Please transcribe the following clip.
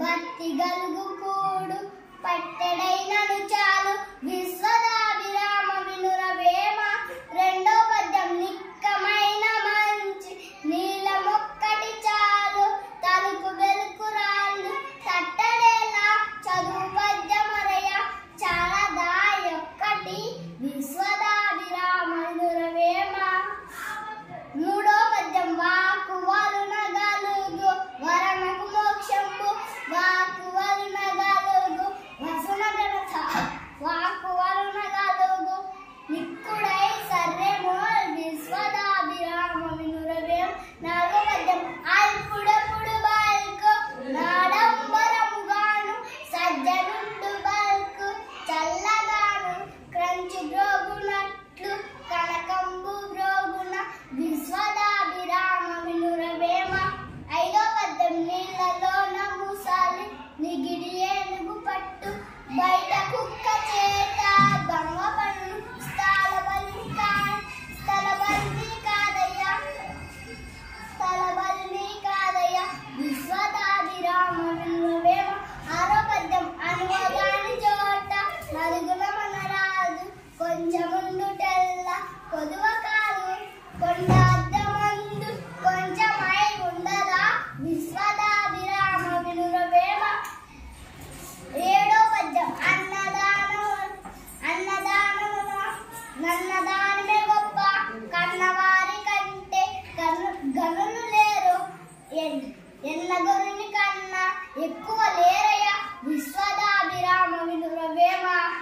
భక్తి గలుగు కూడు పట్టెడైనను చాలు విశ్వదాభిరామ వినురవేమ. రెండో పద్యం నిక్కమైన మంచి నీలమొక్కటి చాలు తలుపు వెలుకు రాళ్ళు తట్టడేలా చదువు పద్యమరయ చాలదాయొక్కటి విశ్వదాభిరామ వినురవేమ. మూడో పద్యం వాకు వరుణగలుగు వరణకు మోక్షంబు వాకు వరుణగలుగు వసున గణత వాకు వరుణగలుగు నిక్కుడై సర్రెమోల్ విశ్వదాభిరామ వినురవేమ. నాలుగో పద్యం అల్పుడప్పుడు బల్కు నాడంబరముగాను సజ్జనుండు బల్కు చల్లగాను క్రంచు బ్రోగునట్లు కనకంబు బ్రోగున విశ్వదాభిరామ వినురవేమ. ఐదో పద్యం నీళ్ళలోన ముసాలి నిగిడి ఏనుగు పట్టు బయట కుక్క చేత దొంగ పన్ను స్థలబల్లి కాదయ్య విశ్వదాభిరామ వినురవేమ. ఆరో పద్యం అనువగాని చోట నలుగుల మనరాజు కొంచెముందుటెల్ల కొదువ కాదు కొండ అద్దమందు కొంచెమై ఉండదా విశ్వదాభిరామ వినురవేమ. ఏడో పద్యం నన్నదానమే గొప్ప కన్నవారి కంటే గనులు లేరు ఎన్నగొరుని కన్నా ఎక్కువ లేరయ్య విశ్వదాభిరామ వినురవేమ.